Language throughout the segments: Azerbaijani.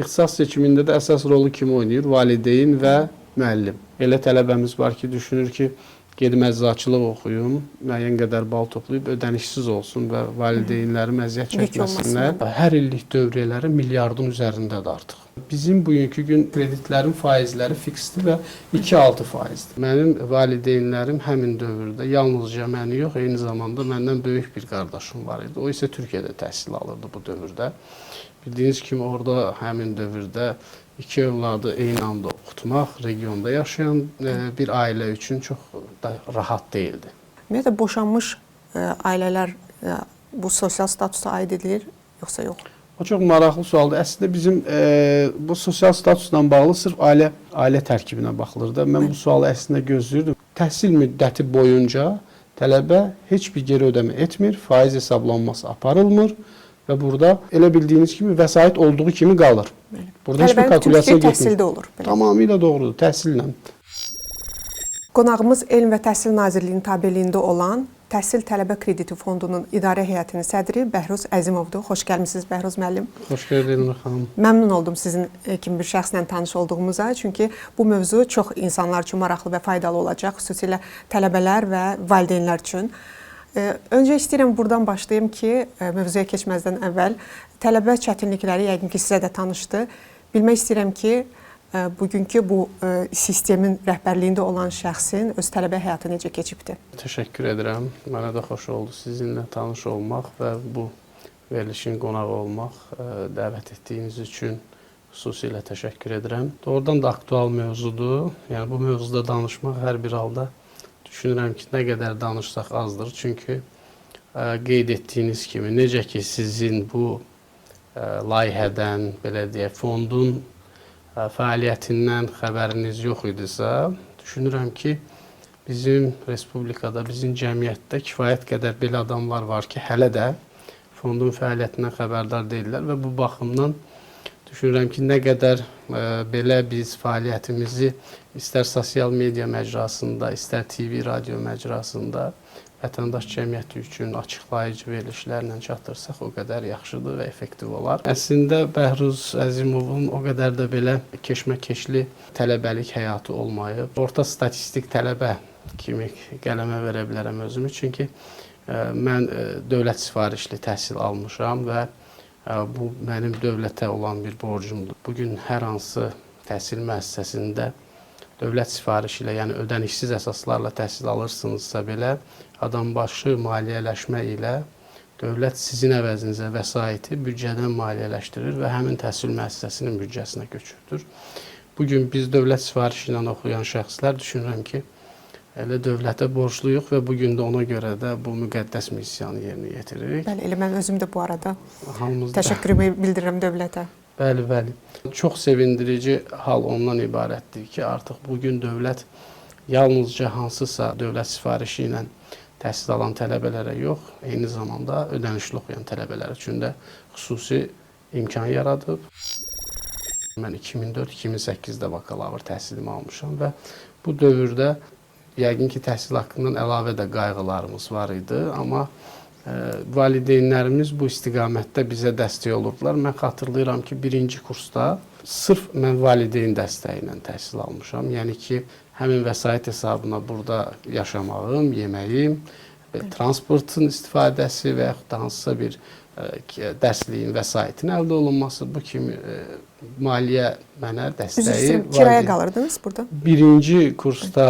İxtisas seçimində də əsas rolu kim oynayır? Valideyn və müəllim. Elə tələbəmiz var ki, düşünür ki, gedim əczaçılıq oxuyum, müəyyən qədər bal toplayıb ödənişsiz olsun və valideynlərim əziyyət çəkməsinlər. Hər illik dövriyələri milyardın üzərindədir artıq. Bizim bugünkü gün kreditlərin faizləri fiksdir və 2,6%. Mənim valideynlərim həmin dövrdə yalnızca məni yox, eyni zamanda məndən böyük bir qardaşım var idi. O isə Türkiyədə təhsil alırdı bu dövrdə. Bildiyiniz kimi orada həmin dövrdə iki övladı eyni anda oxutmaq regionda yaşayan bir ailə üçün çox da rahat deyildi. Ümumiyyətlə, boşanmış ailələr bu sosial statusa aid edilir, yoxsa yox? O çox maraqlı sualdır. Əslində bizim bu sosial statusla bağlı sırf ailə tərkibinə baxılır da. Mən bu sualı əslində gözləyirdim. Təhsil müddəti boyunca tələbə heç bir geri ödəmə etmir, faiz hesablanması aparılmır. Və burada elə bildiyiniz kimi vəsait olduğu kimi qalır. Burada heç bir kalkulyasiya getmir. Təhsildə olur. Tamamilə doğrudur, təhsillə. Qonağımız Elm və Təhsil Nazirliyinin tabeliyində olan Təhsil Tələbə Krediti Fondunun İdarə Heyətinin sədri Bəhruz Əzimovdur. Xoş gəlmisiniz Bəhruz müəllim. Xoş gəldiniz xanım. Məmnun oldum sizin kimi bir şəxslə tanış olduğumuza. Çünki bu mövzu çox insanlar üçün maraqlı və faydalı olacaq, xüsusilə tələbələr və valideynlər üçün. Öncə istəyirəm buradan başlayım ki, mövzuya keçməzdən əvvəl tələbə çətinlikləri yəqin ki, sizə də tanışdı. Bilmək istəyirəm ki, bugünkü bu sistemin rəhbərliyində olan şəxsin öz tələbə həyatı necə keçibdir? Təşəkkür edirəm. Mənə də xoş oldu sizinlə tanış olmaq və bu verilişin qonağı olmaq. Dəvət etdiyiniz üçün xüsusilə təşəkkür edirəm. Doğrudan da aktual mövzudur. Yəni bu mövzuda danışmaq hər bir halda düşünürəm ki, nə qədər danışsaq azdır. Çünki qeyd etdiyiniz kimi, necə ki sizin bu layihədən, belə deyək, fondun fəaliyyətindən xəbəriniz yox idisə, düşünürəm ki, bizim respublikada, bizim cəmiyyətdə kifayət qədər belə adamlar var ki, hələ də fondun fəaliyyətindən xəbərdar deyirlər və bu baxımdan düşünürəm ki, nə qədər belə biz fəaliyyətimizi istər sosial media məcrasında, istər TV, radio məcrasında vətəndaş cəmiyyəti üçün açıqlayıcı verilişlərlə çatdırsaq, o qədər yaxşıdır və effektiv olar. Əslində, Bəhruz Əzimovun o qədər də belə keşməkeşli tələbəlik həyatı olmayıb. Orta statistik tələbə kimi qələmə verə bilərəm özümü. Çünki mən dövlət sifarişli təhsil almışam və bu mənim dövlətə olan bir borcumdur. Bugün hər hansı təhsil müəssisəsində dövlət sifarişi ilə, yəni ödənişsiz əsaslarla təhsil alırsınızsa belə, adambaşı maliyyələşmə ilə dövlət sizin əvəzinizə vəsaiti büdcədən maliyyələşdirir və həmin təhsil müəssisəsinin büdcəsinə köçürtür. Bugün biz dövlət sifarişi ilə oxuyan şəxslər düşünürəm ki, elə dövlətə borcluyuq və bugün də ona görə də bu müqəddəs missiyanı yerinə yetiririk. Bəli, elə mən özüm də bu arada təşəkkürümü bildirirəm dövlətə. Bəli, bəli. Çox sevindirici hal ondan ibarətdir ki, artıq bugün dövlət yalnızca hansısa dövlət sifarişi ilə təhsil alan tələbələrə yox, eyni zamanda ödənişli oxuyan tələbələr üçün də xüsusi imkan yaradıb. Mən 2004-2008-də bakalavr təhsilimi almışam və bu dövrdə yəqin ki, təhsil haqqından əlavə də qayğılarımız var idi, amma valideynlərimiz bu istiqamətdə bizə dəstək olurdular. Mən xatırlayıram ki, birinci kursda sırf mən valideyn dəstəyi ilə təhsil almışam. Yəni ki, həmin vəsait hesabına burada yaşamağım, yeməyim, transportun istifadəsi və yaxud da hansısa bir dərsliyin vəsaitin əldə olunması, bu kimi maliyyə mənə dəstəyi var. Kiraya qalırdınız burada? Birinci kursda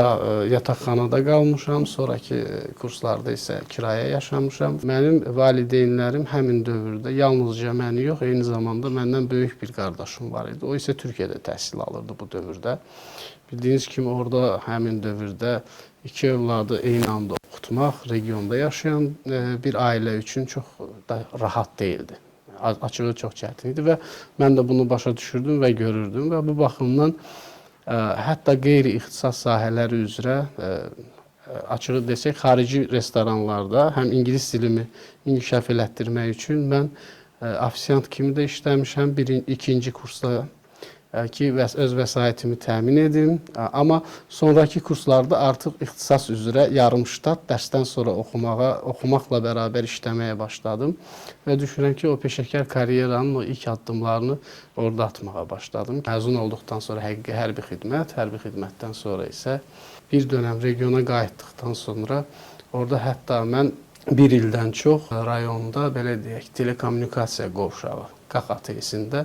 yataqxanada qalmışam, sonraki kurslarda isə kiraya yaşamışam. Mənim valideynlərim həmin dövrdə yalnızca məni yox, eyni zamanda məndən böyük bir qardaşım var idi. O isə Türkiyədə təhsil alırdı bu dövrdə. Bildiyiniz kimi orada həmin dövrdə iki övladı eyni anda oxutmaq regionda yaşayan bir ailə üçün çox da rahat deyildi. Açığı çox çətin idi və mən də bunu başa düşürdüm və görürdüm və bu baxımdan hətta qeyri-ixtisas sahələri üzrə açığı desək, xarici restoranlarda həm ingilis dilimi inkişaf elətdirmək üçün mən ofisiant kimi də işləmişəm. İkinci kursda ki öz vəsaitimi təmin edim. Amma sonraki kurslarda artıq ixtisas üzrə yarımştat dərsdən sonra oxumaqla bərabər işləməyə başladım və düşünürəm ki, o peşəkar karyeranın o ilk addımlarını orada atmağa başladım. Məzun olduqdan sonra həqiqi hərbi xidmətdən sonra isə bir dönəm regiona qayıtdıqdan sonra orada hətta mən bir ildən çox rayonda, belə deyək, telekommunikasiya qovşağı Qax ATS-ində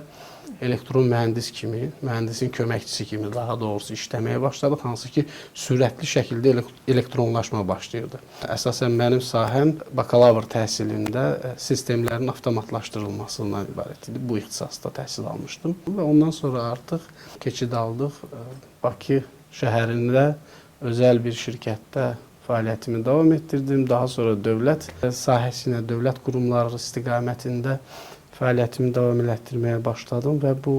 elektron mühəndis kimi, mühəndisin köməkçisi kimi daha doğrusu işləməyə başladıq. Hansı ki, sürətli şəkildə elektronlaşma başlayırdı. Əsasən mənim sahəm bakalavr təhsilində sistemlərin avtomatlaşdırılmasından ibarət idi. Bu ixtisasda təhsil almışdım və ondan sonra artıq keçid aldıq. Bakı şəhərində özəl bir şirkətdə fəaliyyətimi davam etdirdim. Daha sonra dövlət sahəsinə, dövlət qurumları istiqamətində fəaliyyətimi davam elətdirməyə başladım və bu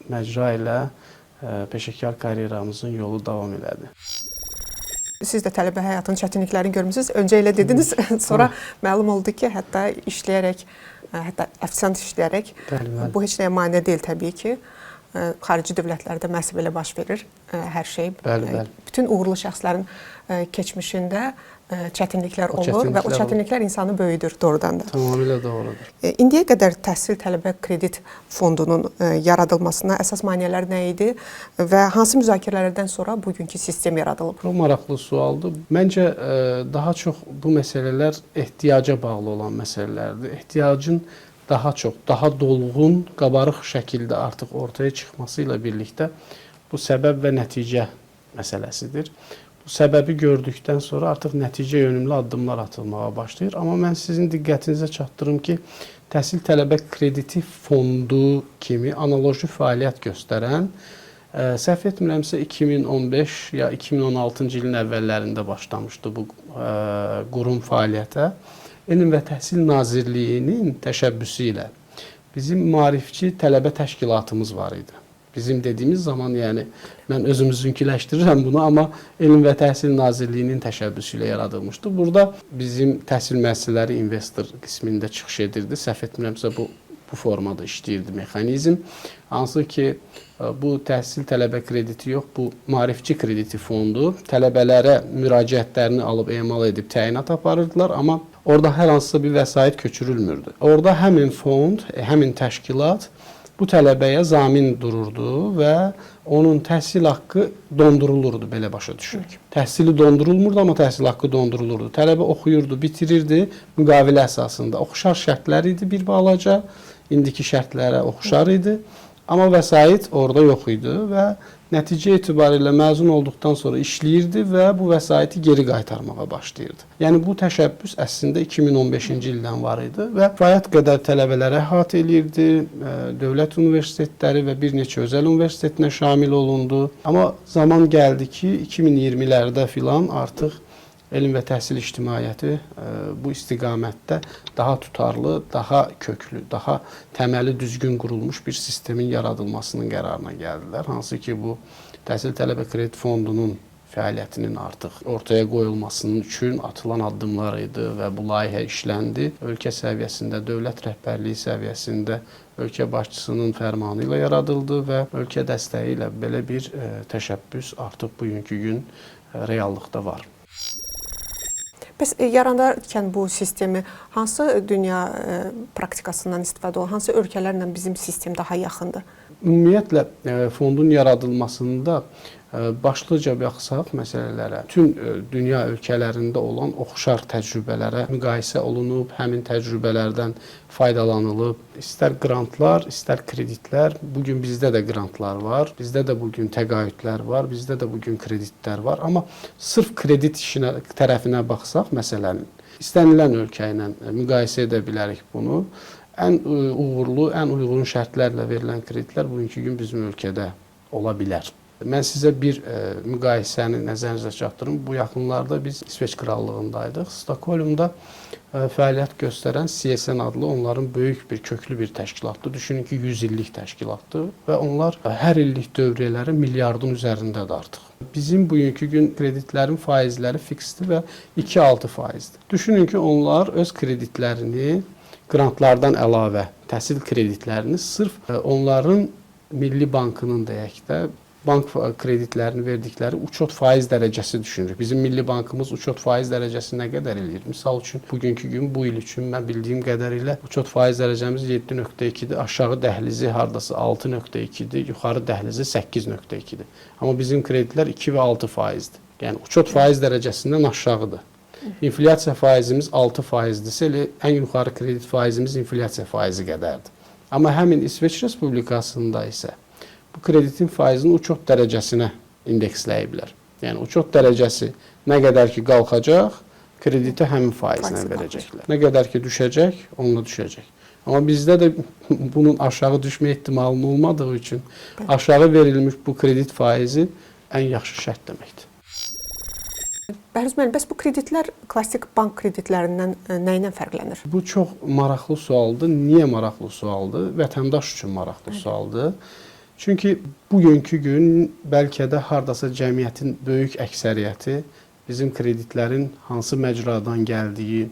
məcra ilə peşəkar karyeramızın yolu davam elədi. Siz də tələbə həyatının çətinliklərini görmüsünüz. Öncə elə dediniz, sonra məlum oldu ki, hətta işləyərək, hətta ofisiant işləyərək, bu heç nəyə mane deyil təbii ki. Xarici dövlətlərdə məhz belə baş verir hər şey. Bəli. Bütün uğurlu şəxslərin keçmişində çətinliklər olur və o çətinliklər insanı böyüdür doğrudan da. Tamamilə doğrudur. İndiyə qədər təhsil tələbə kredit fondunun yaradılmasına əsas maneələr nə idi və hansı müzakirələrdən sonra bugünkü sistem yaradılıb? Çox maraqlı sualdır. Məncə daha çox bu məsələlər ehtiyaca bağlı olan məsələlərdir. Ehtiyacın daha çox, daha dolğun, qabarıq şəkildə artıq ortaya çıxması ilə birlikdə bu səbəb və nəticə məsələsidir. Bu səbəbi gördükdən sonra artıq nəticə yönümlü addımlar atılmağa başlayır. Amma mən sizin diqqətinizə çatdırım ki, təhsil tələbə krediti fondu kimi analoji fəaliyyət göstərən, səhv etmirəmsə 2015 ya 2016-cı ilin əvvəllərində başlamışdı bu qurum fəaliyyətə. Elm və Təhsil Nazirliyinin təşəbbüsü ilə bizim maarifçi tələbə təşkilatımız var idi. Bizim dediyimiz zaman, yəni mən özümüzünkiləşdirirəm bunu, amma Elm və Təhsil Nazirliyinin təşəbbüsü ilə yaradılmışdı. Burada bizim təhsil müəssisələri investor qismində çıxış edirdi. Səhv etmirəmsə bu formada işləyirdi mexanizm. Hansı ki, bu təhsil tələbə krediti yox, bu maarifçi krediti fondu tələbələrə müraciətlərini alıb emal edib təyinat aparırdılar, amma orada hər hansısa bir vəsait köçürülmürdü. Orada həmin fond, həmin təşkilat bu tələbəyə zamin dururdu və onun təhsil haqqı dondurulurdu, belə başa düşürük. Təhsili dondurulmurdu, amma təhsil haqqı dondurulurdu. Tələbə oxuyurdu, bitirirdi müqavilə əsasında. Oxşar şərtlər idi bir balaca, indiki şərtlərə oxşar idi. Amma vəsait orada yox idi və nəticə itibarilə məzun olduqdan sonra işləyirdi və bu vəsaiti geri qaytarmağa başlayırdı. Yəni bu təşəbbüs əslində 2015-ci ildən var idi və kifayət qədər tələbələrə əhatə eləyirdi. Dövlət universitetləri və bir neçə özəl universitetinə şamil olundu. Amma zaman gəldi ki, 2020-lərdə filan artıq elm və təhsil ictimaiyyəti bu istiqamətdə daha tutarlı, daha köklü, daha təməli düzgün qurulmuş bir sistemin yaradılmasının qərarına gəldilər. Hansı ki, bu təhsil tələbə kredit fondunun fəaliyyətinin artıq ortaya qoyulmasının üçün atılan addımlar idi və bu layihə işləndi. Ölkə səviyyəsində, dövlət rəhbərliyi səviyyəsində ölkə başçısının fərmanı ilə yaradıldı və ölkə dəstəyi ilə belə bir təşəbbüs artıq bugünkü gün reallıqda var. Bəs yaradarkən bu sistemi hansı dünya praktikasından istifadə olun, hansı ölkələrlə bizim sistem daha yaxındır? Ümumiyyətlə, fondun yaradılmasında başlıca baxsaq məsələlərə, bütün dünya ölkələrində olan oxşar təcrübələrə müqayisə olunub, həmin təcrübələrdən faydalanılıb. İstər qrantlar, istər kreditlər, bugün bizdə də qrantlar var, bizdə də bugün təqaüdlər var, bizdə də bugün kreditlər var. Amma sırf kredit işinə tərəfinə baxsaq, məsələnin, istənilən ölkə ilə müqayisə edə bilərik bunu. Ən uğurlu, ən uyğun şərtlərlə verilən kreditlər bugünkü gün bizim ölkədə ola bilər. Mən sizə bir müqayisəni nəzərinizə çatdırım. Bu yaxınlarda biz İsveç Krallığındaydıq. Stokholmda fəaliyyət göstərən CSN adlı onların böyük bir, köklü bir təşkilatdır. Düşünün ki, 100 illik təşkilatdır və onlar hər illik dövriyyələri milyardın üzərindədir artıq. Bizim bugünkü gün kreditlərin faizləri fiksdir və 2,6%-dir. Düşünün ki, onlar öz kreditlərini, qrantlardan əlavə təhsil kreditlərini sırf onların Milli Bankının deyək də bank kreditlərini verdikləri uçot faiz dərəcəsi düşünürük. Bizim Milli Bankımız uçot faiz dərəcəsi nə qədər eləyir? Misal üçün bugünkü gün bu il üçün mən bildiyim qədərilə uçot faiz dərəcəmiz 7.2-dir, aşağı dəhlizi hardasa 6.2-dir, yuxarı dəhlizi 8.2-dir. Amma bizim kreditlər 2 və 6 faizdir. Yəni uçot faiz dərəcəsindən aşağıdır. İnflyasiya faizimiz 6%-dirsə, elə ən yuxarı kredit faizimiz inflyasiya faizi qədərdir. Amma həmin İsveç Respublikasında isə bu kreditin faizini uçot dərəcəsinə indeksləyiblər. Yəni uçot dərəcəsi nə qədər ki qalxacaq, krediti həmin faizlə verəcəklər. Nə qədər ki düşəcək, onunla düşəcək. Amma bizdə də bunun aşağı düşmə ehtimalının olmadığı üçün aşağı verilmiş bu kredit faizi ən yaxşı şərt deməkdir. Bəhruz müəllim, bəs bu kreditlər klassik bank kreditlərindən nə ilə fərqlənir? Bu çox maraqlı sualdır. Niyə maraqlı sualdır? Vətəndaş üçün maraqlı sualdır. Çünki bugünkü gün bəlkə də hardasa cəmiyyətin böyük əksəriyyəti bizim kreditlərin hansı məcradan gəldiyi,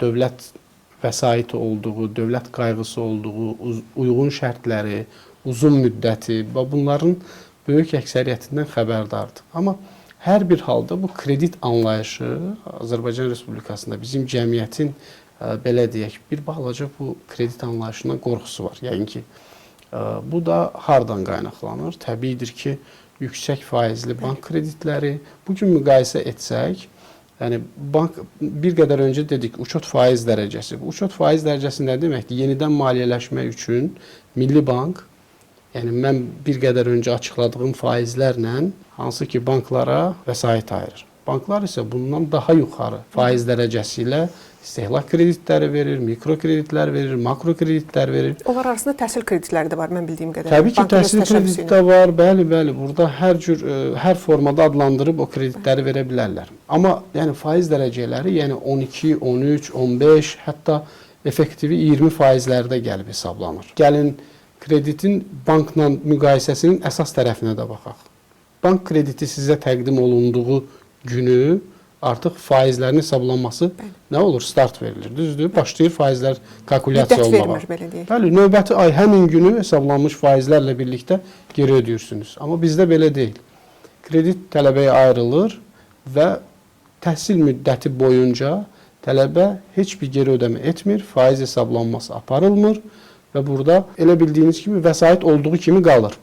dövlət vəsaiti olduğu, dövlət qayğısı olduğu, uyğun şərtləri, uzun müddəti və bunların böyük əksəriyyətindən xəbərdardır. Amma hər bir halda bu kredit anlayışı Azərbaycan Respublikasında bizim cəmiyyətin belə deyək, bir balaca bu kredit anlayışından qorxusu var. Yəni ki, bu da hardan qaynaqlanır? Təbiidir ki, yüksək faizli bank kreditləri bugün müqayisə etsək, yəni bank bir qədər öncə dedik uçot faiz dərəcəsi. Bu uçot faiz dərəcəsi nə deməkdir? Yenidən maliyyələşmək üçün Milli Bank, yəni mən bir qədər öncə açıqladığım faizlərlə hansı ki banklara vəsait ayırır. Banklar isə bundan daha yuxarı faiz dərəcəsi ilə istehlak kreditləri verir, mikro kreditlər verir, makro kreditlər verir. Onlar arasında təhsil kreditləri də var, mən bildiyim qədərilə. Təbii ki, təhsil krediti də var, bəli. Burada hər formada adlandırıb o kreditləri verə bilərlər. Amma yəni faiz dərəcələri, yəni 12, 13, 15, hətta effektivi 20 faizlərdə gəlib hesablanır. Gəlin kreditin bankla müqayisəsinin əsas tərəfinə də baxaq. Bank krediti sizə təqdim olunduğu günü artıq faizlərin hesablanması nə olur? Start verilir, düzdür? Başlayır faizlər kalkulyasiya olmağa. Bəli, növbəti ay həmin günü hesablanmış faizlərlə birlikdə geri ödəyirsiniz. Amma bizdə belə deyil. Kredit tələbəyə ayrılır və təhsil müddəti boyunca tələbə heç bir geri ödəmə etmir, faiz hesablanması aparılmır və burada elə bildiyiniz kimi vəsait olduğu kimi qalır.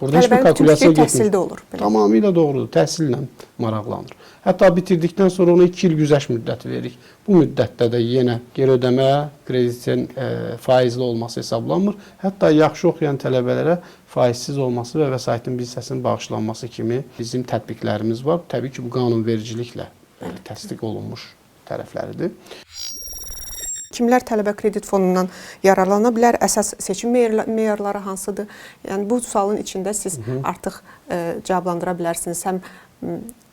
Burada heç bir kalkulyasiya getmir. Təhsildə olur. Tamamilə doğrudur. Təhsillə maraqlanır. Hətta bitirdikdən sonra ona 2 il güzəşt müddəti veririk. Bu müddətdə də yenə geri ödəmə, kreditin faizli olması hesablanmır. Hətta yaxşı oxuyan tələbələrə faizsiz olması və vəsaitin bir hissəsinin bağışlanması kimi bizim tətbiqlərimiz var. Təbii ki, bu qanunvericiliklə təsdiq olunmuş tərəfləridir. Kimlər tələbə kredit fonundan yararlana bilər? Əsas seçim meyarları hansıdır? Yəni bu sualın içində siz artıq cavablandıra bilərsiniz. Həm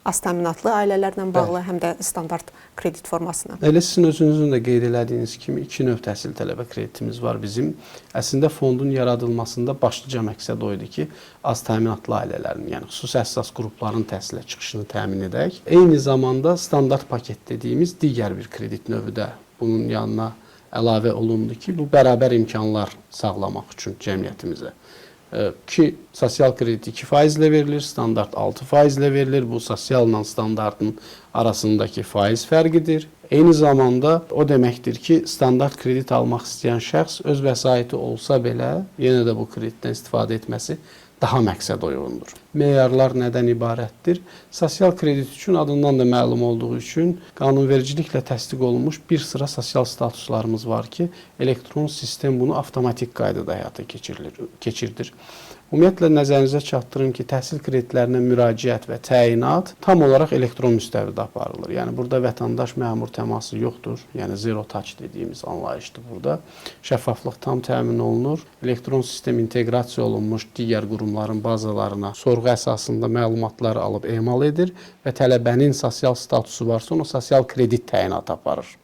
az təminatlı ailələrlə bağlı, həm də standart kredit formasına. Elə sizin özünüzün də qeyd elədiyiniz kimi 2 növ təhsil tələbə kreditimiz var bizim. Əslində fondun yaradılmasında başlıca məqsəd o idi ki, az təminatlı ailələrin, yəni xüsusi əsas qrupların təhsilə çıxışını təmin edək. Eyni zamanda standart paket dediyimiz digər bir kredit növü də bunun yanına əlavə olundu ki, bu bərabər imkanlar sağlamaq üçün cəmiyyətimizə. Ki, sosial kredit 2% verilir, standart 6% verilir. Bu, sosialla standartın arasındakı faiz fərqidir. Eyni zamanda o deməkdir ki, standart kredit almaq istəyən şəxs öz vəsaiti olsa belə, yenə də bu kreditdən istifadə etməsi daha məqsəd uyğundur. Meyarlar nədən ibarətdir? Sosial kredit üçün adından da məlum olduğu üçün qanunvericiliklə təsdiq olunmuş bir sıra sosial statuslarımız var ki, elektron sistem bunu avtomatik qaydada həyata keçirdir. Ümumiyyətlə, nəzərinizə çatdırım ki, təhsil kreditlərinə müraciət və təyinat tam olaraq elektron müstəvidə aparılır. Yəni, burada vətəndaş məmur təması yoxdur. Yəni, zero touch dediyimiz anlayışdır burada. Şəffaflıq tam təmin olunur. Elektron sistem inteqrasiya olunmuş digər qurumların bazalarına sorğu əsasında məlumatları alıb emal edir və tələbənin sosial statusu varsa, ona sosial kredit təyinatı aparır.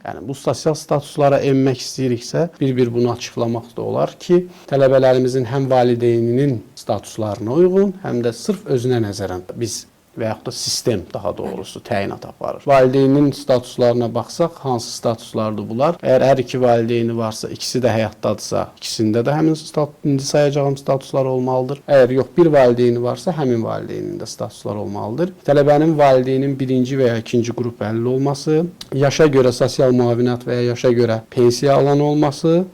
Yəni, bu sosial statuslara enmək istəyiriksə, bir-bir bunu açıqlamaq da olar ki, tələbələrimizin həm valideyninin statuslarına uyğun, həm də sırf özünə nəzərən biz və yaxud da sistem daha doğrusu təyinat aparır. Valideynin statuslarına baxsaq, hansı statuslardır bunlar? Əgər hər iki valideyni varsa, ikisi də həyatdadırsa, ikisində də həmin indi sayacağım statuslar olmalıdır. Əgər yox, bir valideyni varsa, həmin valideynin də statuslar olmalıdır. Tələbənin valideynin birinci və ya ikinci qrup əlilli olması, yaşa görə sosial müavinət və ya yaşa görə pensiya alan olması,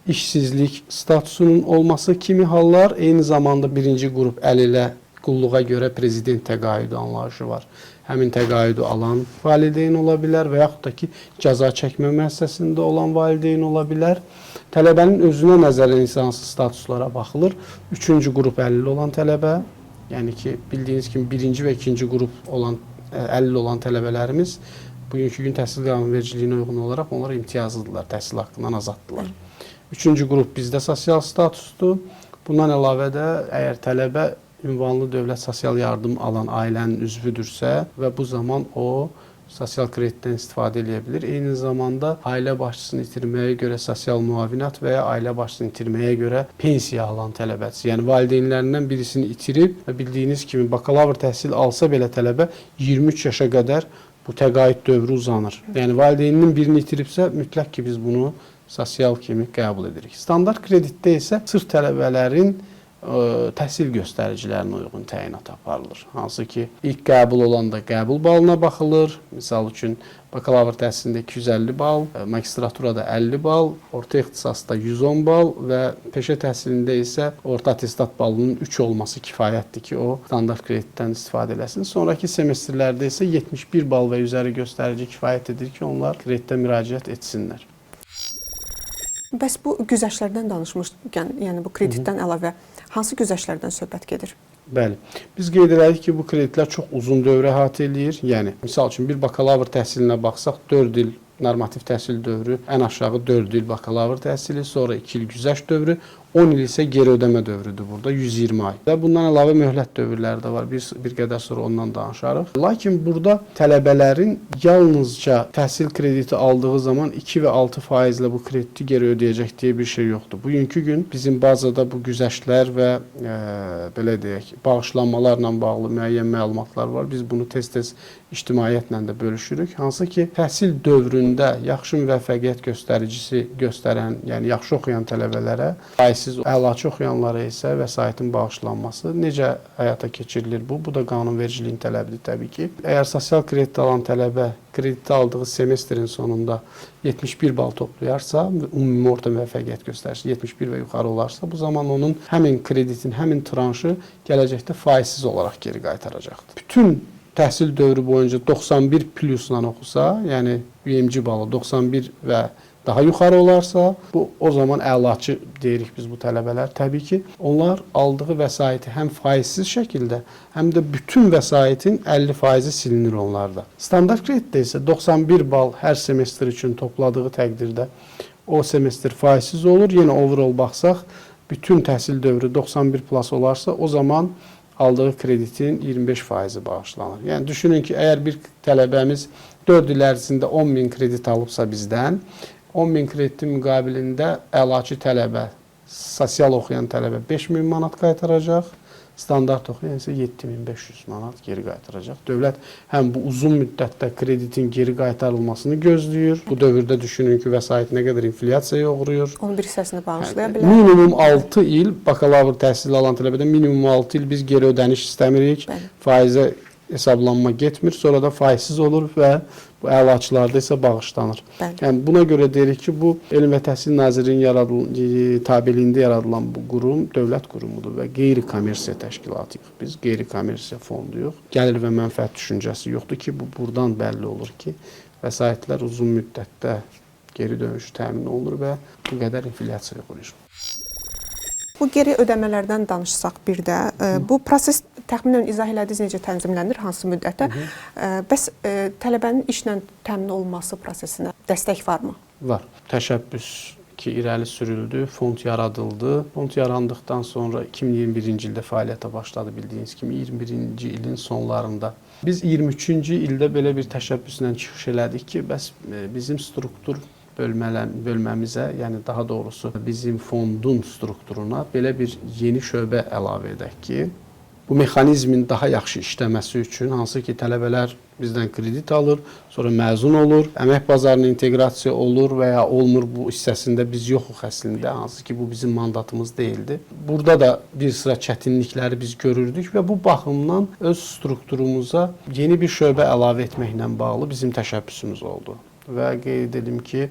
işsizlik statusunun olması kimi hallar, eyni zamanda birinci qrup əlillə qulluğa görə prezident təqaüdü anlayışı var. Həmin təqaüdü alan valideyn ola bilər və yaxud da ki, cəza çəkmə müəssisəsində olan valideyn ola bilər. Tələbənin özünə nəzərən insansız statuslara baxılır. Üçüncü qrup əlilli olan tələbə, yəni ki, bildiyiniz kimi birinci və ikinci qrup olan əlilli olan tələbələrimiz bugünkü gün təhsil qanunvericiliyinə uyğun olaraq onlar imtiyazlıdırlar, təhsil haqqından azaddılar. Üçüncü qrup bizdə sosial statusdur. Bundan əlavə də əgər tələbə ünvanlı dövlət sosial yardım alan ailənin üzvüdürsə və bu zaman o sosial kreditdən istifadə edə bilər. Eyni zamanda ailə başçısını itirməyə görə sosial müavinət və ya ailə başçısını itirməyə görə pensiya alan tələbədir. Yəni valideynlərindən birisini itirib və bildiyiniz kimi bakalavr təhsil alsa belə tələbə 23 yaşa qədər bu təqaüd dövrü uzanır. Yəni valideyninin birini itiribsə mütləq ki biz bunu sosial kimi qəbul edirik. Standart kreditdə isə sırf tələbələrin təhsil göstəricilərinə uyğun təyinat aparılır. Hansı ki, ilk qəbul olanda qəbul balına baxılır. Misal üçün, bakalavr təhsilində 250 bal, magistraturada 50 bal, orta ixtisasda 110 bal və peşə təhsilində isə orta attestat balının 3 olması kifayətdir ki, o standart kreditdən istifadə eləsin. Sonraki semestrlərdə isə 71 bal və üzəri göstərici kifayət edir ki, onlar kreditə müraciət etsinlər. Bəs bu güzəştlərdən danışmışkən, yəni bu kreditdən əlavə hansı güzəştlərdən söhbət gedir? Bəli. Biz qeyd elədik ki, bu kreditlər çox uzun dövrə əhatə eləyir. Yəni, misal üçün bir bakalavr təhsilinə baxsaq, 4 il normativ təhsil dövrü, ən aşağı 4 il bakalavr təhsili, sonra 2 il güzəşt dövrü, 10 il isə geri ödəmə dövrüdür burada, 120 ay. Və bundan əlavə möhlət dövrləri də var, bir qədər sonra ondan danışarıq. Lakin burada tələbələrin yalnızca təhsil krediti aldığı zaman 2 və 6% bu krediti geri ödəyəcək deyə bir şey yoxdur. Bugünkü gün bizim bazada bu güzəştlər və belə deyək, bağışlanmalarla bağlı müəyyən məlumatlar var. Biz bunu tez-tez ictimaiyyətlə də bölüşürük. Hansı ki, təhsil dövründə yaxşı müvəffəqiyyət göstəricisi göstərən, yəni yaxşı oxuyan tələbələrə, faizsiz əlaçı oxuyanlara isə vəsaitin bağışlanması necə həyata keçirilir bu? Bu da qanunvericiliyin tələbidir təbii ki. Əgər sosial kredit alan tələbə krediti aldığı semestrin sonunda 71 bal toplayarsa, ümumi orta müvəffəqiyyət göstəricisi 71 və yuxarı olarsa, bu zaman onun həmin kreditin, həmin tranşı gələcəkdə faizsiz olaraq geri qaytaracaqdır. Bütün təhsil dövrü boyunca 91 plusla oxusa, yəni UMC balı 91 və daha yuxarı olarsa, bu o zaman əlaçı deyirik biz bu tələbələr. Təbii ki, onlar aldığı vəsaiti həm faizsiz şəkildə, həm də bütün vəsaitin 50% silinir onlarda. Standart kreditdə isə 91 bal hər semestr üçün topladığı təqdirdə o semestr faizsiz olur. Yenə overall baxsaq, bütün təhsil dövrü 91 plus olarsa, o zaman aldığı kreditin 25% bağışlanır. Yəni düşünün ki, əgər bir tələbəmiz 4 il ərzində 10.000 kredit alıbsa bizdən, 10.000 kreditin müqabilində əlaçı tələbə, sosial oxuyan tələbə 5.000 manat qaytaracaq, standart oxuyan isə 7.500 manat geri qaytaracaq. Dövlət həm bu uzun müddətdə kreditin geri qaytarılmasını gözləyir. Bu dövrdə düşünün ki, vəsait nə qədər inflyasiyaya uğrayır. Onun bir hissəsini bağışlaya bilər. Minimum 6 il, bakalavr təhsil alan tələbədə minimum 6 il biz geri ödəniş istəmirik. Faizə hesablanma getmir, sonra da faizsiz olur və bu əlaçılarda isə bağışlanır. Yəni buna görə deyirik ki, bu Elm və Təhsil Nazirliyinin tabeliyində yaradılan bu qurum dövlət qurumudur və qeyri-kommersiya təşkilatıyıq. Biz qeyri-kommersiya fonduyuq. Gəlir və mənfəət düşüncəsi yoxdur ki, bu buradan bəlli olur ki, vəsaitlər uzun müddətdə geri dönüşü təmin olunur və bu qədər inflyasiya yoxdur. Bu geri ödəmələrdən danışsaq bir də, bu proses təxminən izah elədiniz necə tənzimlənir, hansı müddətə? Bəs tələbənin işlə təmin olunması prosesinə dəstək varmı? Var. Təşəbbüs ki, irəli sürüldü, fond yaradıldı. Fond yarandıqdan sonra 2021-ci ildə fəaliyyətə başladı bildiyiniz kimi, 21-ci ilin sonlarında. Biz 23-cü ildə belə bir təşəbbüslə çıxış elədik ki, bəs bizim struktur bölməmizə, yəni daha doğrusu bizim fondun strukturuna belə bir yeni şöbə əlavə edək ki, bu mexanizmin daha yaxşı işləməsi üçün hansı ki tələbələr bizdən kredit alır, sonra məzun olur, əmək bazarına inteqrasiya olur və ya olmur, bu hissəsində biz yoxuq əslində, hansı ki bu bizim mandatımız deyildi. Burada da bir sıra çətinlikləri biz görürdük və bu baxımdan öz strukturumuza yeni bir şöbə əlavə etməklə bağlı bizim təşəbbüsümüz oldu. Və qeyd edim ki,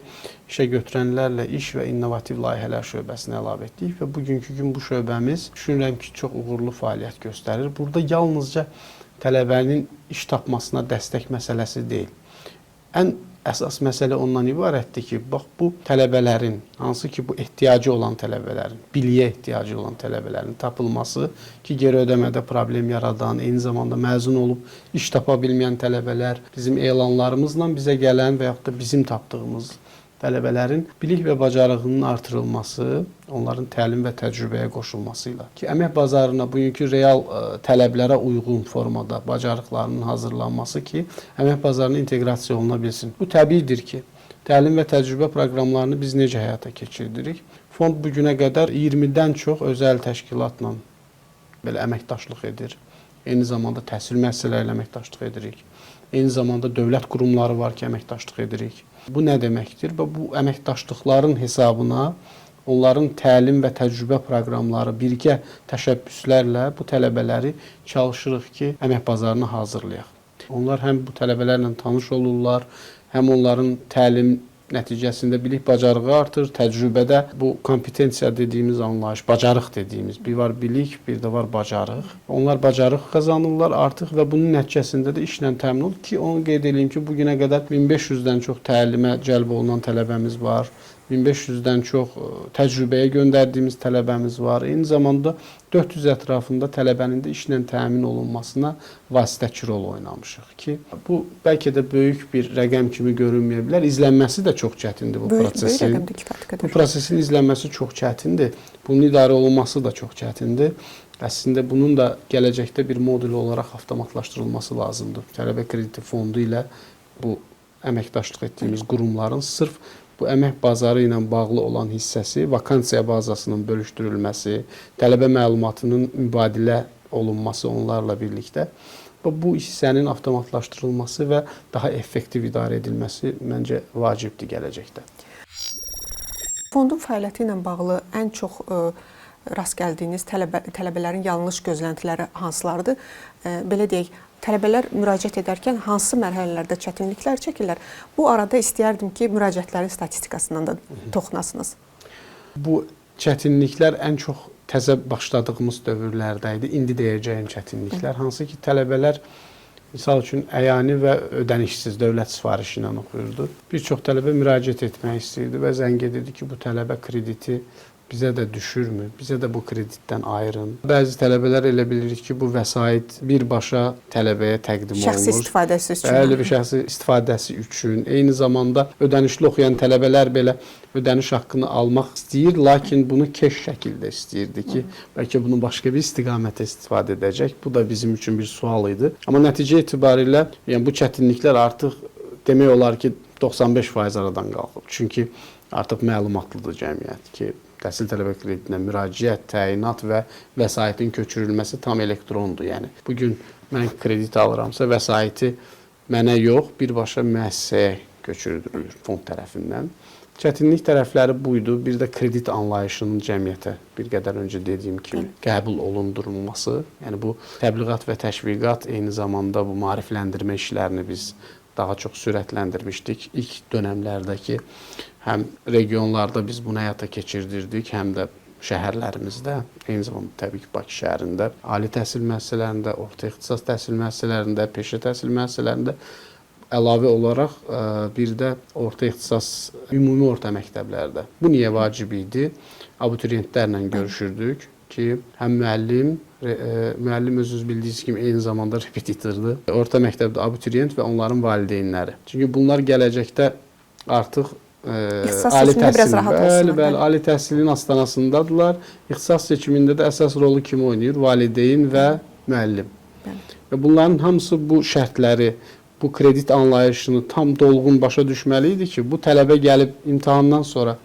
işə götürənlərlə iş və innovativ layihələr şöbəsini əlavə etdik və bugünkü gün bu şöbəmiz düşünürəm ki, çox uğurlu fəaliyyət göstərir. Burada yalnızca tələbənin iş tapmasına dəstək məsələsi deyil. Ən əsas məsələ ondan ibarətdir ki, bax bu tələbələrin, hansı ki bu ehtiyacı olan tələbələrin, biliyə ehtiyacı olan tələbələrin tapılması ki, geri ödəmədə problem yaradan, eyni zamanda məzun olub iş tapa bilməyən tələbələr, bizim elanlarımızla bizə gələn və yaxud da bizim tapdığımız tələbələrin bilik və bacarığının artırılması, onların təlim və təcrübəyə qoşulması ilə ki, əmək bazarına bugünkü real tələblərə uyğun formada bacarıqlarının hazırlanması ki, əmək bazarına inteqrasiya oluna bilsin. Bu təbiidir ki, təlim və təcrübə proqramlarını biz necə həyata keçirdirik? Fond bugünə qədər 20-dən çox özəl təşkilatla belə əməkdaşlıq edir. Eyni zamanda təhsil müəssisələri ilə əməkdaşlıq edirik. Eyni zamanda dövlət qurumları var ki, əməkdaşlıq edirik. Bu nə deməkdir? Və bu əməkdaşlıqların hesabına onların təlim və təcrübə proqramları birgə təşəbbüslərlə bu tələbələri çalışırıq ki, əmək bazarına hazırlayaq. Onlar həm bu tələbələrlə tanış olurlar, həm onların təlim nəticəsində bilik bacarığı artır, təcrübədə bu kompetensiya dediyimiz anlayış, bacarıq dediyimiz, bir var bilik, bir də var bacarıq. Onlar bacarıq qazanırlar artıq və bunun nəticəsində də işlə təmin olur ki, onu qeyd edeyim ki, bugünə qədər 1500-dən çox təlimə cəlb olunan tələbəmiz var. 1500-dən çox təcrübəyə göndərdiyimiz tələbəmiz var. Eyni zamanda 400 ətrafında tələbənin də işlə təmin olunmasına vasitəçi rol oynamışıq ki, bu bəlkə də böyük bir rəqəm kimi görünməyə bilər. İzlənməsi də çox çətindir bu prosesin. Bu prosesin izlənməsi çox çətindir. Bunun idarə olunması da çox çətindir. Əslində bunun da gələcəkdə bir modul olaraq avtomatlaşdırılması lazımdır. Tələbə krediti fondu ilə bu əməkdaşlıq etdiyimiz qurumların sırf bu əmək bazarı ilə bağlı olan hissəsi, vakansiya bazasının bölüşdürülməsi, tələbə məlumatının mübadilə olunması onlarla birlikdə və bu hissənin avtomatlaşdırılması və daha effektiv idarə edilməsi məncə vacibdir gələcəkdə. Fondun fəaliyyəti ilə bağlı ən çox rast gəldiyiniz tələbələrin yanlış gözləntiləri hansılardır? Belə deyək, tələbələr müraciət edərkən hansı mərhələlərdə çətinliklər çəkirlər? Bu arada istəyərdim ki, müraciətlərin statistikasından da toxunasınız. Bu çətinliklər ən çox təzə başladığımız dövrlərdə idi. İndi deyəcəyim çətinliklər, hansı ki, tələbələr misal üçün əyani və ödənişsiz dövlət sifarişi ilə oxuyurdu. Bir çox tələbə müraciət etmək istəyirdi və zəng edirdi ki, bu tələbə krediti bizə də düşürmü? Bizə də bu kreditdən ayırın. Bəzi tələbələr elə bilirik ki, bu vəsait birbaşa tələbəyə təqdim olunur. Şəxsi istifadəsi üçün. Bəli, bir şəxsi istifadəsi üçün. Eyni zamanda ödənişli oxuyan tələbələr belə ödəniş haqqını almaq istəyir, lakin bunu keş şəkildə istəyirdi ki, bəlkə bunu başqa bir istiqamətə istifadə edəcək. Bu da bizim üçün bir sual idi. Amma nəticə etibarilə, yəni bu çətinliklər artıq demək olar ki, 95% aradan qalxıb. Çünki artıq məlumatlıdır cəmiyyət ki, təhsil tələbə kreditinə müraciət, təyinat və vəsaitin köçürülməsi tam elektrondur. Yəni bugün mən kredit alıramsa, vəsaiti mənə yox, birbaşa müəssisəyə köçürülür fond tərəfindən. Çətinlik tərəfləri buydu. Bir də kredit anlayışının cəmiyyətə bir qədər öncə dediyim kimi qəbul olundurulması. Yəni bu təbliğat və təşviqat, eyni zamanda bu maarifləndirmə işlərini biz daha çox sürətləndirmişdik. İlk dönəmlərdəki həm regionlarda biz bunu həyata keçirdirdik, həm də şəhərlərimizdə, eyni zamanda təbii ki, Bakı şəhərində, ali təhsil müəssisələrində, orta ixtisas təhsil müəssisələrində, peşə təhsil müəssisələrində əlavə olaraq bir də orta ixtisas ümumi orta məktəblərdə. Bu niyə vacib idi? Abituriyentlərlə görüşürdük ki, həm müəllim özünüz bildiyiniz kimi eyni zamanda repetitordur. Orta məktəbdə abituriyent və onların valideynləri. Çünki bunlar gələcəkdə artıq ali təhsilin astanasındadırlar. İxtisas seçimində də əsas rolu kim oynayır? Valideyn və müəllim. Və bunların hamısı bu şərtləri, bu kredit anlayışını tam dolğun başa düşməli idi ki, bu tələbə gəlib imtahandan sonra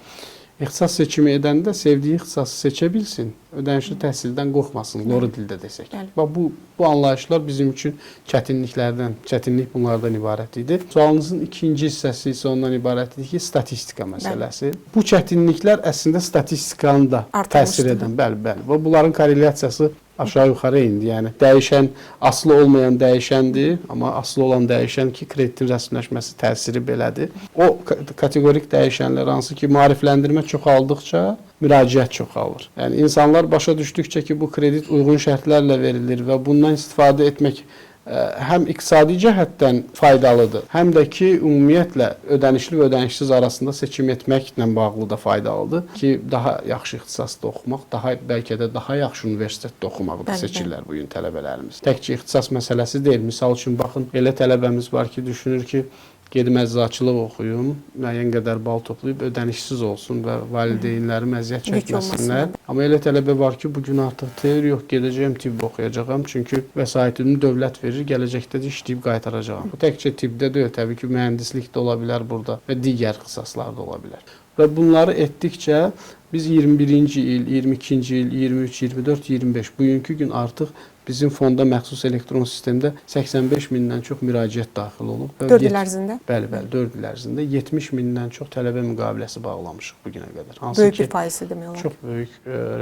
ixtisas seçimi edəndə sevdiyi ixtisası seçə bilsin, ödənişli təhsildən qorxmasın, loru dildə desək. Və bu anlayışlar bizim üçün çətinlik bunlardan ibarət idi. Sualınızın ikinci hissəsi isə ondan ibarət idi ki, statistika məsələsi. Bu çətinliklər əslində statistikanı da təsir edən, bəli. Və bunların korrelyasiyası aşağı-yuxarı indi. Yəni dəyişən asılı olmayan dəyişəndir, amma asılı olan dəyişən ki, kreditin rəsmiləşməsi təsiri belədir. O kateqorik dəyişənlər hansı ki, maarifləndirmə çoxaldıqca müraciət çoxalır. Yəni insanlar başa düşdükcə ki, bu kredit uyğun şərtlərlə verilir və bundan istifadə etmək həm iqtisadi cəhətdən faydalıdır, həm də ki, ümumiyyətlə ödənişli və ödənişsiz arasında seçim etməklə bağlı da faydalıdır ki, daha yaxşı ixtisasda oxumaq, bəlkə də daha yaxşı universitetdə oxumağı da seçirlər bu gün tələbələrimiz. Təkcə ixtisas məsələsi deyil. Misal üçün, baxın, elə tələbəmiz var ki, düşünür ki, gedim əczaçılıq oxuyum, müəyyən qədər bal toplayıb ödənişsiz olsun və valideynlərim əziyyət çəkməsinlər. Amma elə tələbə var ki, bugün artıq teyir yox, gedəcəyim tibb oxuyacağam, çünki vəsaitimi dövlət verir, gələcəkdə də işləyib qaytaracağam. Bu təkcə tibbdə deyil, təbii ki, mühəndislik də ola bilər burada və digər ixtisaslar da ola bilər. Və bunları etdikcə biz 21-ci il, 22-ci il, 23, 24, 25 bugünkü gün artıq bizim fonda məxsus elektron sistemdə 85 mindən çox müraciət daxil olub. 4 il ərzində? Bəli, 4 il ərzində 70 mindən çox tələbə müqaviləsi bağlamışıq bugünə qədər. Böyük bir faizi demək olar. Çox böyük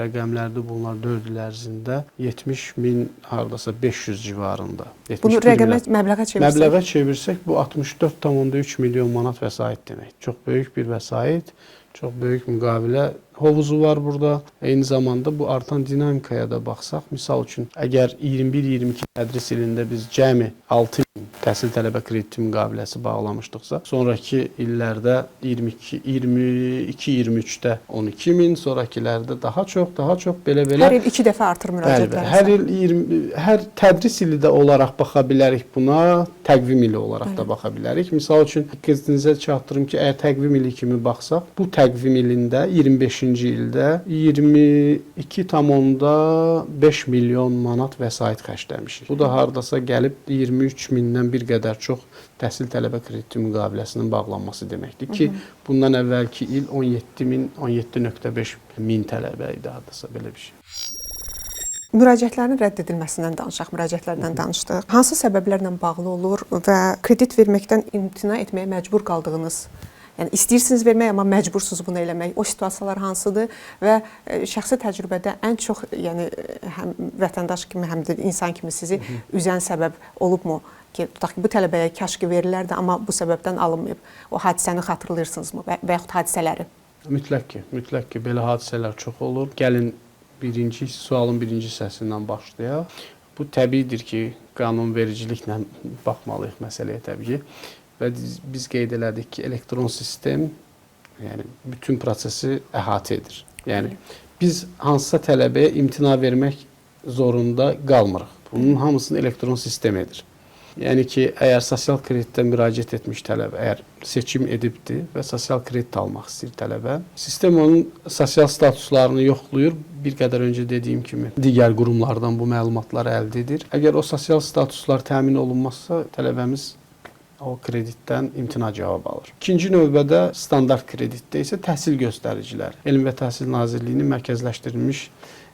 rəqəmlərdir bunlar 4 il ərzində. 70 min, hardasa 500 civarında. Bunu rəqəmə, məbləğə çevirsək? Məbləğə çevirsək bu 64,3 milyon manat vəsait demək. Çox böyük bir vəsait, çox böyük müqavilə hovuzu var burada. Eyni zamanda bu artan dinamikaya da baxsaq, misal üçün, əgər 21-22 tədris ilində biz cəmi 6 min təhsil tələbə krediti müqaviləsi bağlamışdıqsa, sonraki illərdə 22-23-də 12 min, sonrakilərdə daha çox belə-belə. Hər il 2 dəfə artır müraciətlər. Hər tədris ili də olaraq baxa bilərik buna, təqvim ili olaraq da baxa bilərik. Misal üçün, diqqətinizə çatdırım ki, əgər təqvim ili kimi baxsaq, bu təqvim ilində 25-ci ildə 22,5 milyon manat vəsait xərcləmişik. Bu da hardasa gəlib 23 mindən bir qədər çox təhsil tələbə krediti müqaviləsinin bağlanması deməkdir ki, bundan əvvəlki il 17,5 min tələbə idi hardasa belə bir şey. Müraciətlərin rədd edilməsindən danışaq, müraciətlərdən danışdıq. Hansı səbəblərlə bağlı olur və kredit verməkdən imtina etməyə məcbur qaldığınız, yəni istəyirsiniz vermək, amma məcbursunuz bunu eləmək. O situasiyalar hansıdır və şəxsi təcrübədə ən çox, yəni həm vətəndaş kimi, həm də insan kimi sizi üzən səbəb olubmu ki, tutaq ki, bu tələbəyə kaş ki verilərdi, amma bu səbəbdən alınmayıb. O hadisəni xatırlayırsınızmı və yaxud hadisələri? Mütləq ki, belə hadisələr çox olur. Gəlin sualın birinci hissəsindən başlayaq. Bu təbiidir ki, qanunvericiliklə baxmalıyıq məsələyə təbii ki. Və biz qeyd elədik ki, elektron sistem yəni bütün prosesi əhatə edir. Yəni biz hansısa tələbəyə imtina vermək zorunda qalmırıq. Bunun hamısını elektron sistem edir. Yəni ki, əgər sosial kreditə müraciət etmiş tələbə, əgər seçim edibdir və sosial kredit almaq istəyir tələbə, sistem onun sosial statuslarını yoxlayır. Bir qədər öncə dediyim kimi, digər qurumlardan bu məlumatları əldə edir. Əgər o sosial statuslar təmin olunmazsa, tələbəmiz o kreditdən imtina cavabı alır. İkinci növbədə standart kreditdə isə təhsil göstəriciləri. Elm və Təhsil Nazirliyinin mərkəzləşdirilmiş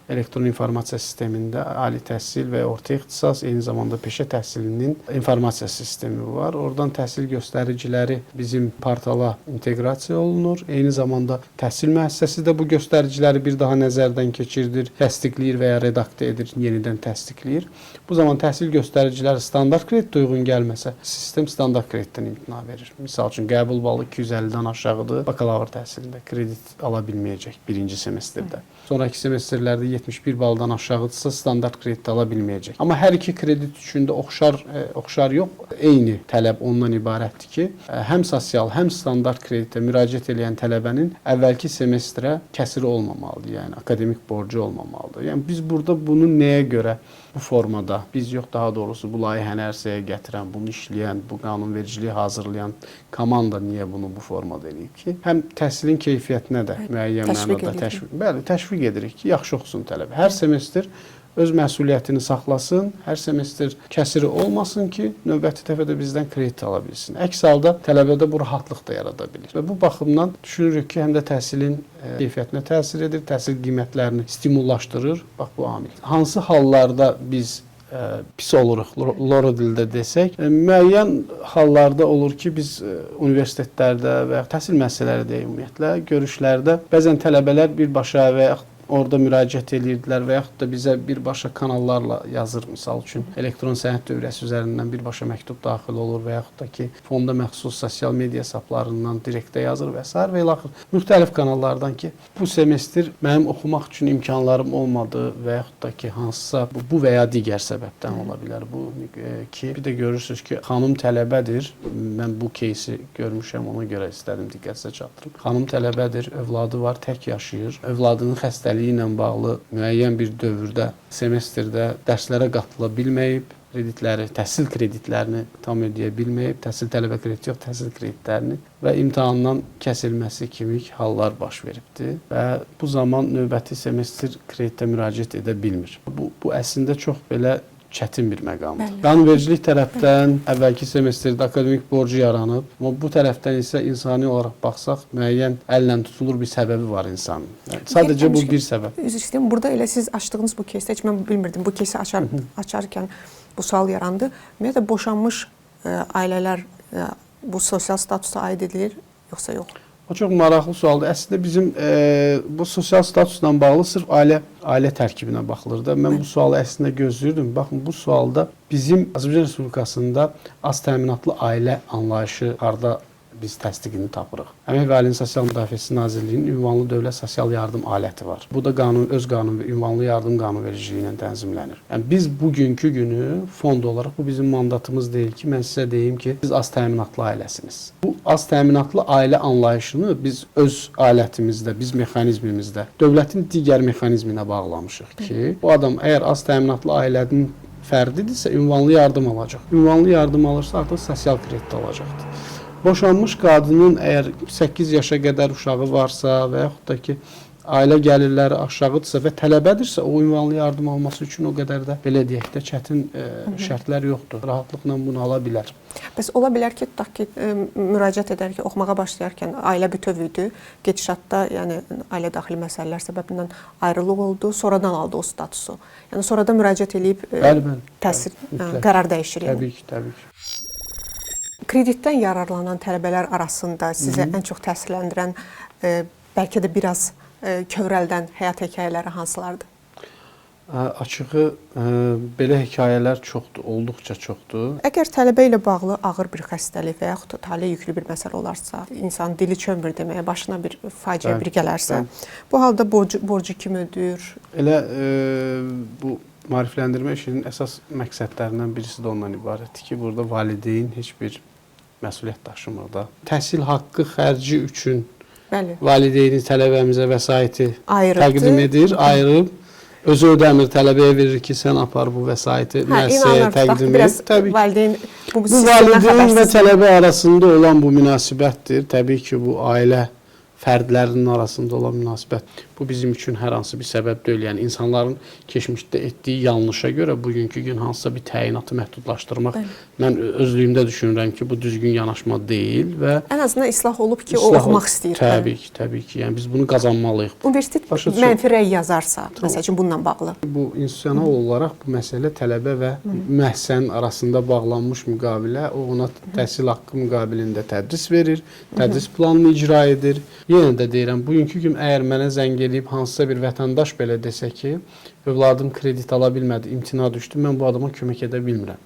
elektron informasiya sistemində ali təhsil və orta ixtisas, eyni zamanda peşə təhsilinin informasiya sistemi var. Oradan təhsil göstəriciləri bizim portala inteqrasiya olunur. Eyni zamanda təhsil müəssisəsi də bu göstəriciləri bir daha nəzərdən keçirdir, təsdiqləyir və ya redaktə edir, yenidən təsdiqləyir. Bu zaman təhsil göstəriciləri standart kreditə uyğun gəlməsə, sistem standart kreditdən imtina verir. Misal üçün, qəbul balı 250-dən aşağıdır, bakalavr təhsilində kredit ala bilməyəcək birinci semestrdə. Sonraki semestrlərdə 71 baldan aşağıdırsa standart kredit ala bilməyəcək. Amma hər iki kredit üçün də oxşar yox, eyni tələb ondan ibarətdir ki, həm sosial, həm standart kreditə müraciət edən tələbənin əvvəlki semestrə kəsiri olmamalıdır, yəni akademik borcu olmamalıdır. Yəni biz burada bunu nəyə görə bu formada, biz yox, daha doğrusu bu layihəni ərsəyə gətirən, bunu işləyən, bu qanunvericiliyi hazırlayan komanda niyə bunu bu formada eləyib ki, həm təhsilin keyfiyyətinə də müəyyən mənada təşviq edirik ki, yaxşı oxusun tələbə. Hər semestr öz məsuliyyətini saxlasın, hər semestr kəsiri olmasın ki, növbəti dəfə də bizdən kredit ala bilsin. Əks halda tələbədə bu rahatlıq da yarada bilir. Və bu baxımdan düşünürük ki, həm də təhsilin keyfiyyətinə təsir edir, təhsil qiymətlərini stimullaşdırır. Bax bu amil. Hansı hallarda biz pis oluruq, loro dildə desək, müəyyən hallarda olur ki, biz universitetlərdə və ya təhsil müəssisələri də ümumiyyətlə görüşlərdə bəzən tələbələr birbaşa və ya orada müraciət edirdilər və yaxud da bizə birbaşa kanallarla yazır. Misal üçün, elektron sənəd dövrəsi üzərindən birbaşa məktub daxil olur və yaxud da ki, fonda məxsus sosial media hesablarından direktə yazır və s. və ilaxır. Müxtəlif kanallardan ki, bu semestr mənim oxumaq üçün imkanlarım olmadı və yaxud da ki, hansısa bu və ya digər səbəbdən ola bilər. Bu ki, bir də görürsünüz ki, xanım tələbədir. Mən bu кейsi görmüşəm, ona görə istədim diqqətinizə çatdırım. Xanım tələbədir, övladı var, tək yaşayır. Övladının xəstəliyi ilə bağlı müəyyən bir dövrdə, semestrdə dərslərə qatıla bilməyib, təhsil kreditlərini tam ödəyə bilməyib, təhsil tələbə krediti yox, təhsil kreditlərini və imtahandan kəsilməsi kimi hallar baş veribdir və bu zaman növbəti semestr kreditə müraciət edə bilmir. Bu əslində çox belə çətin bir məqamdır. Qanunvericilik tərəfdən əvvəlki semestrdə akademik borcu yaranıb, amma bu tərəfdən isə insani olaraq baxsaq, müəyyən əllə tutulur bir səbəbi var insanın. Yəni, sadəcə bu bir səbəb. Üzr istəyirəm, burada elə siz açdığınız bu keysdə, heç mən bilmirdim, bu keysi açarkən bu sual yarandı. Ümumiyyətlə, boşanmış ailələr bu sosial statusa aid edilir, yoxsa yox? O çox maraqlı sualdır. Əslində bizim bu sosial statusla bağlı sırf ailə tərkibinə baxılır da. Mən bu sualı əslində gözləyirdim. Baxın, bu sualda bizim Azərbaycan Respublikasında az təminatlı ailə anlayışı harda biz təsdiqini tapırıq. Əmək və Əhalinin Sosial Müdafiəsi Nazirliyinin ünvanlı dövlət sosial yardım aləti var. Bu da öz qanun və ünvanlı yardım qanunvericiliyi ilə tənzimlənir. Yəni biz bugünkü günü fond olaraq bu bizim mandatımız deyil ki, mən sizə deyim ki, siz az təminatlı ailəsiniz. Bu az təminatlı ailə anlayışını biz öz alətimizdə, biz mexanizmimizdə dövlətin digər mexanizminə bağlamışıq ki, bu adam əgər az təminatlı ailənin fərdidirsə ünvanlı yardım alacaq. Ünvanlı yardım alırsa artıq sosial kredit alacaqdır. Boşanmış qadının əgər 8 yaşa qədər uşağı varsa və yaxud da ki, ailə gəlirləri aşağıdırsa və tələbədirsə, o ünvanlı yardım alması üçün o qədər də, belə deyək də, çətin şərtlər yoxdur. Rahatlıqla bunu ala bilər. Bəs ola bilər ki, tutaq ki, müraciət edərkən, oxumağa başlayarkən ailə bütöv idi, gedişatda, yəni ailə daxili məsələlər səbəbindən ayrılıq oldu, sonradan aldı o statusu. Yəni sonradan müraciət edib təsir, qərar dəyişir. Təbii ki, təbii ki. Kreditdən yararlanan tələbələr arasında sizə ən çox təsirləndirən, bəlkə də biraz kövrəldən həyat hekayələri hansılardır? Açığı, belə hekayələr çoxdur, olduqca çoxdur. Əgər tələbə ilə bağlı ağır bir xəstəlik və yaxud da taley yüklü bir məsələ olarsa, insan dili çönmür deməyə, başına bir faciə bir gələrsə, bu halda borcu kim ödəyir? Elə bu maarifləndirmə işinin əsas məqsədlərindən birisi də ondan ibarətdir ki, burada valideyn heç bir məsuliyyət daşımır da. Təhsil haqqı xərci üçün valideyni tələbəmizə vəsaiti təqdim edir, ayırıb, özü ödəmir, tələbəyə verir ki, sən apar bu vəsaiti müəssisəyə təqdim et. Bu valideyn və tələbə arasında olan bu münasibətdir. Təbii ki, bu ailə fərdlərinin arasında olan münasibət. Bu bizim üçün hər hansı bir səbəb deyil. Yəni, insanların keçmişdə etdiyi yanlışa görə bugünkü gün hansısa bir təyinatı məhdudlaşdırmaq, mən özlüyümdə düşünürəm ki, bu düzgün yanaşma deyil və ən azından islah olub ki, o oxumaq istəyir. Təbii ki, təbii ki. Yəni, biz bunu qazanmalıyıq. Universitet mənfi rəy yazarsa, məsəl üçün bununla bağlı. Bu, institusional olaraq bu məsələ tələbə və müəssisənin arasında bağlanmış müqavilə, o ona təhsil haqqı müqabilində tədris verir, tədris planını icra edir. Yenə də deyirəm, bugünkü gün əgər mənə zəng eləyib hansısa bir vətəndaş belə desə ki, övladım kredit ala bilmədi, imtina düşdü, mən bu adama kömək edə bilmirəm.